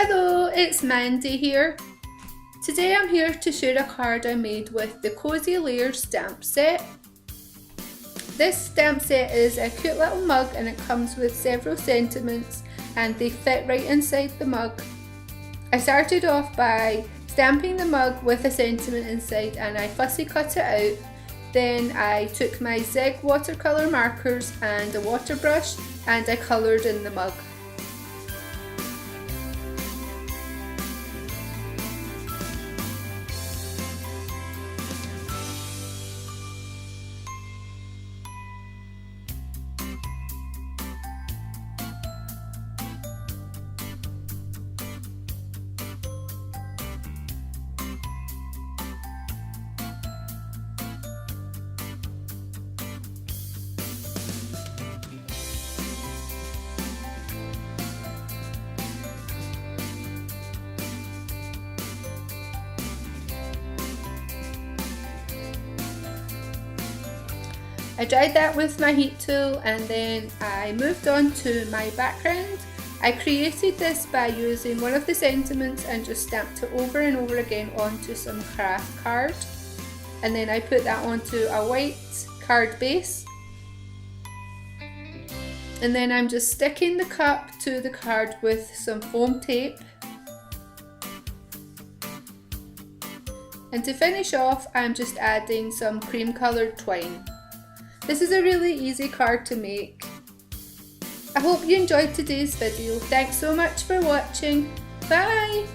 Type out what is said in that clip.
Hello, it's Mandy here. Today I'm here to share a card I made with the Cozy Layers stamp set. This stamp set is a cute little mug and it comes with several sentiments and they fit right inside the mug. I started off by stamping the mug with a sentiment inside and I fussy cut it out. Then I took my Zig watercolour markers and a water brush and I coloured in the mug. I dried that with my heat tool and then I moved on to my background. I created this by using one of the sentiments and just stamped it over and over again onto some craft card. And then I put that onto a white card base. And then I'm just sticking the cup to the card with some foam tape. And to finish off, I'm just adding some cream coloured twine. This is a really easy card to make. I hope you enjoyed today's video. Thanks so much for watching. Bye!